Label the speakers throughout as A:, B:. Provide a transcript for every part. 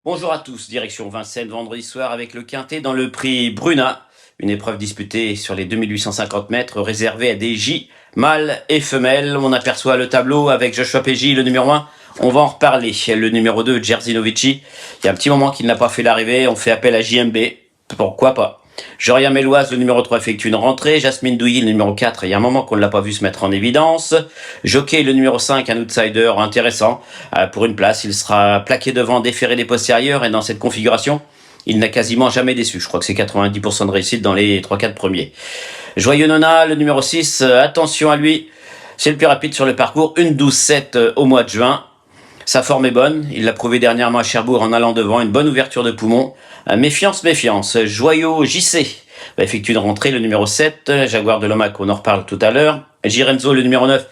A: Bonjour à tous, direction Vincennes vendredi soir avec le Quintet dans le prix Bruna, une épreuve disputée sur les 2850 mètres réservée à des J, mâles et femelles. On aperçoit le tableau avec Joshua PJ, le numéro 1. On va en reparler. Le numéro 2, Jerzinovici. Il y a un petit moment qu'il n'a pas fait l'arrivée. On fait appel à JMB. Pourquoi pas? Joria Méloise, le numéro 3, effectue une rentrée. Jasmine Douilly, le numéro 4, il y a un moment qu'on ne l'a pas vu se mettre en évidence. Jockey, le numéro 5, un outsider intéressant. Pour une place, il sera plaqué devant, déféré des postérieurs. Et dans cette configuration, il n'a quasiment jamais déçu. Je crois que c'est 90% de réussite dans les 3-4 premiers. Joyeux Nona, le numéro 6, attention à lui. C'est le plus rapide sur le parcours. Une 12-7 au mois de juin. Sa forme est bonne, il l'a prouvé dernièrement à Cherbourg en allant devant, une bonne ouverture de poumon. Méfiance, méfiance. Joyau JC va effectuer une rentrée, le numéro 7. Jaguar de Lomac, on en reparle tout à l'heure. Girenzo, le numéro 9.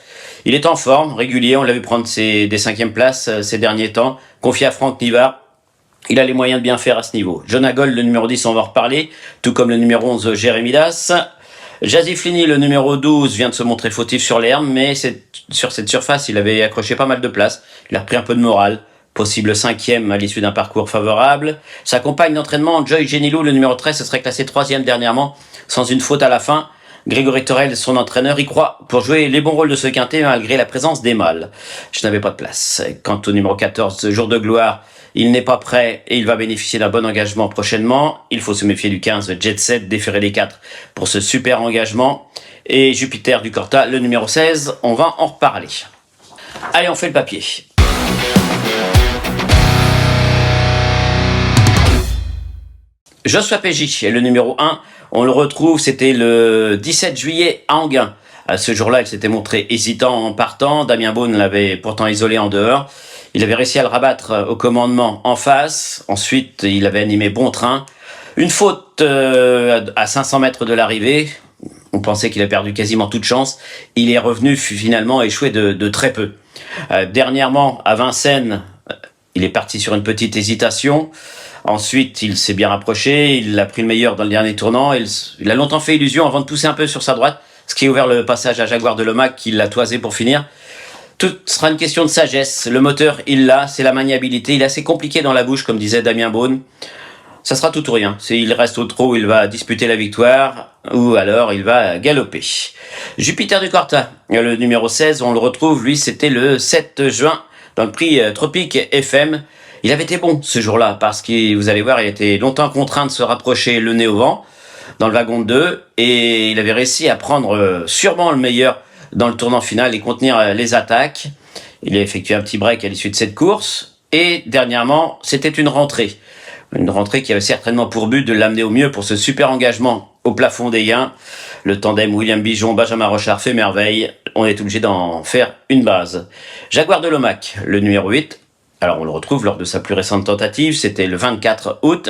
A: Il est en forme, régulier, on l'a vu prendre des 5e places ces derniers temps. Confié à Franck Nivard. Il a les moyens de bien faire à ce niveau. Jonah Gold, le numéro 10, on va en reparler. Tout comme le numéro 11, Jérémy Das. Jazzy Flini, le numéro 12, vient de se montrer fautif sur l'herbe, mais sur cette surface, il avait accroché pas mal de place. Il a repris un peu de morale. Possible 5e à l'issue d'un parcours favorable. Sa compagne d'entraînement, Joy Genilou, le numéro 13, se serait classé 3e dernièrement, sans une faute à la fin. Grégory Torel, son entraîneur, y croit pour jouer les bons rôles de ce quintet malgré la présence des mâles. Je n'avais pas de place. Quant au numéro 14, Jour de gloire, il n'est pas prêt et il va bénéficier d'un bon engagement prochainement. Il faut se méfier du 15, Jet Set, déféré des 4 pour ce super engagement. Et Jupiter du Corta, le numéro 16, on va en reparler. Allez, on fait le papier. Joshua PJ, le numéro 1, on le retrouve, c'était le 17 juillet à Enghien. Ce jour-là, il s'était montré hésitant en partant. Damien Beaune l'avait pourtant isolé en dehors. Il avait réussi à le rabattre au commandement en face. Ensuite, il avait animé bon train. Une faute à 500 mètres de l'arrivée. On pensait qu'il a perdu quasiment toute chance. Il est revenu finalement échoué de très peu. Dernièrement, à Vincennes, il est parti sur une petite hésitation. Ensuite, il s'est bien rapproché, il a pris le meilleur dans le dernier tournant. Il a longtemps fait illusion avant de pousser un peu sur sa droite, ce qui a ouvert le passage à Jaguar de Lomac, qui l'a toisé pour finir. Tout sera une question de sagesse. Le moteur, il l'a, c'est la maniabilité. Il est assez compliqué dans la bouche, comme disait Damien Beaune. Ça sera tout ou rien. S'il reste au trot, il va disputer la victoire, ou alors il va galoper. Jupiter du Corta, le numéro 16, on le retrouve, lui, c'était le 7 juin, dans le prix Tropique FM. Il avait été bon ce jour-là, parce que vous allez voir, il était longtemps contraint de se rapprocher le nez au vent, dans le wagon 2, et il avait réussi à prendre sûrement le meilleur dans le tournant final et contenir les attaques. Il a effectué un petit break à l'issue de cette course, et dernièrement, c'était une rentrée. Une rentrée qui avait certainement pour but de l'amener au mieux pour ce super engagement au plafond des gains. Le tandem William Bijon, Benjamin Rochard fait merveille. On est obligé d'en faire une base. Jaguar de Lomac, le numéro 8. Alors on le retrouve lors de sa plus récente tentative, c'était le 24 août.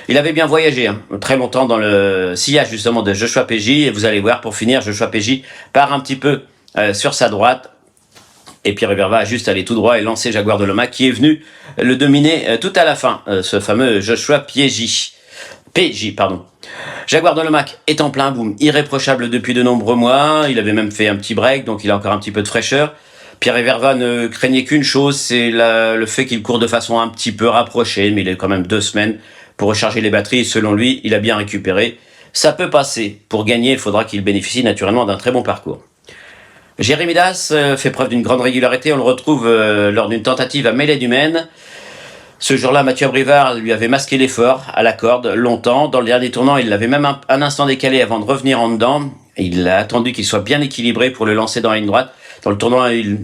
A: Il avait bien voyagé, très longtemps dans le sillage justement de Joshua PJ. Et vous allez voir, pour finir, Joshua PJ part un petit peu sur sa droite. Et Pierre Hébert va juste aller tout droit et lancer Jaguar de Lomac, qui est venu le dominer tout à la fin, ce fameux Joshua PJ. Jaguar de Lomac est en plein boom, irréprochable depuis de nombreux mois. Il avait même fait un petit break, donc il a encore un petit peu de fraîcheur. Pierre Everva ne craignait qu'une chose, c'est le fait qu'il court de façon un petit peu rapprochée, mais il a quand même 2 semaines pour recharger les batteries. Selon lui, il a bien récupéré. Ça peut passer. Pour gagner, il faudra qu'il bénéficie naturellement d'un très bon parcours. Jérémy Das fait preuve d'une grande régularité. On le retrouve lors d'une tentative à mêlée du Maine. Ce jour-là, Mathieu Brivard lui avait masqué l'effort à la corde longtemps. Dans le dernier tournant, il l'avait même un instant décalé avant de revenir en dedans. Il a attendu qu'il soit bien équilibré pour le lancer dans la ligne droite. Dans le tournant, il ne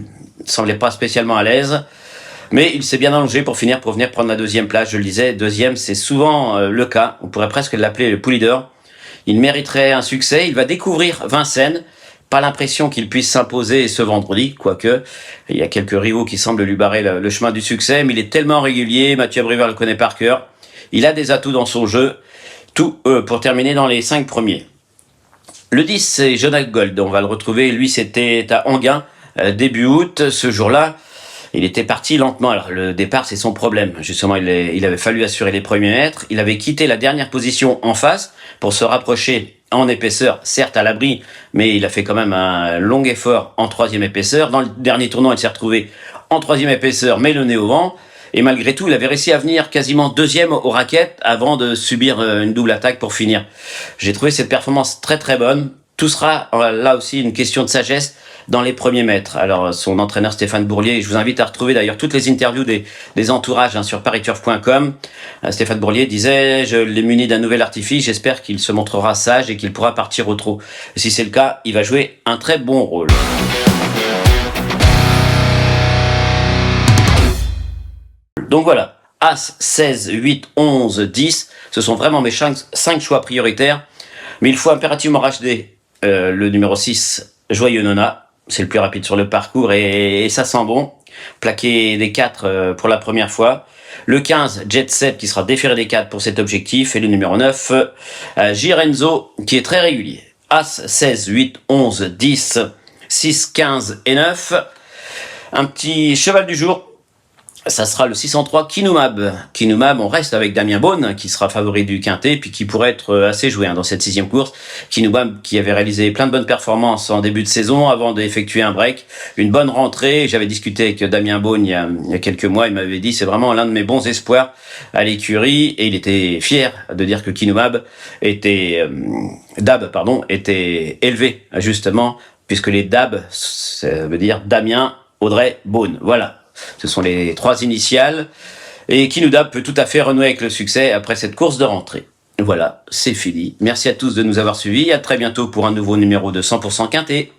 A: semblait pas spécialement à l'aise. Mais il s'est bien allongé pour venir prendre la 2e place. Je le disais, 2e, c'est souvent le cas. On pourrait presque l'appeler le poulie d'or. Il mériterait un succès. Il va découvrir Vincennes. Pas l'impression qu'il puisse s'imposer ce vendredi, quoique il y a quelques rivaux qui semblent lui barrer le chemin du succès, mais il est tellement régulier, Mathieu Brivard le connaît par cœur, il a des atouts dans son jeu, tout pour terminer dans les 5 premiers. Le 10, c'est Jonah Gold, on va le retrouver, lui c'était à Enghien, début août, ce jour-là, il était parti lentement. Alors le départ, c'est son problème. Justement, il avait fallu assurer les premiers mètres. Il avait quitté la dernière position en face pour se rapprocher en épaisseur, certes à l'abri, mais il a fait quand même un long effort en 3e épaisseur. Dans le dernier tournant, il s'est retrouvé en 3e épaisseur, mais le nez au vent. Et malgré tout, il avait réussi à venir quasiment deuxième aux raquettes avant de subir une double attaque pour finir. J'ai trouvé cette performance très très bonne. Tout sera là aussi une question de sagesse dans les premiers mètres. Alors son entraîneur Stéphane Bourlier, je vous invite à retrouver d'ailleurs toutes les interviews des entourages sur pariturf.com. Stéphane Bourlier disait: je l'ai muni d'un nouvel artifice, j'espère qu'il se montrera sage et qu'il pourra partir au trot. Et si c'est le cas, il va jouer un très bon rôle. Donc voilà, As, 16, 8, 11, 10, ce sont vraiment mes 5 choix prioritaires. Mais il faut impérativement racheter le numéro 6, Joyeux Nona. C'est le plus rapide sur le parcours et ça sent bon. Plaqué des 4 pour la première fois. Le 15, Jet Set, qui sera déféré des 4 pour cet objectif. Et le numéro 9, Girenzo, qui est très régulier. As, 16, 8, 11, 10, 6, 15 et 9. Un petit cheval du jour. Ça sera le 603 Kinoumab. Kinoumab, on reste avec Damien Beaune, qui sera favori du quintet, puis qui pourrait être assez joué dans cette 6e course. Kinoumab, qui avait réalisé plein de bonnes performances en début de saison, avant d'effectuer un break. Une bonne rentrée. J'avais discuté avec Damien Beaune il y a quelques mois. Il m'avait dit, c'est vraiment l'un de mes bons espoirs à l'écurie. Et il était fier de dire que Kinoumab était élevé, justement, puisque les DAB, ça veut dire Damien, Audrey, Beaune. Voilà. Ce sont les 3 initiales. Et Kinoudab peut tout à fait renouer avec le succès après cette course de rentrée. Voilà, c'est fini. Merci à tous de nous avoir suivis. À très bientôt pour un nouveau numéro de 100% Quintet.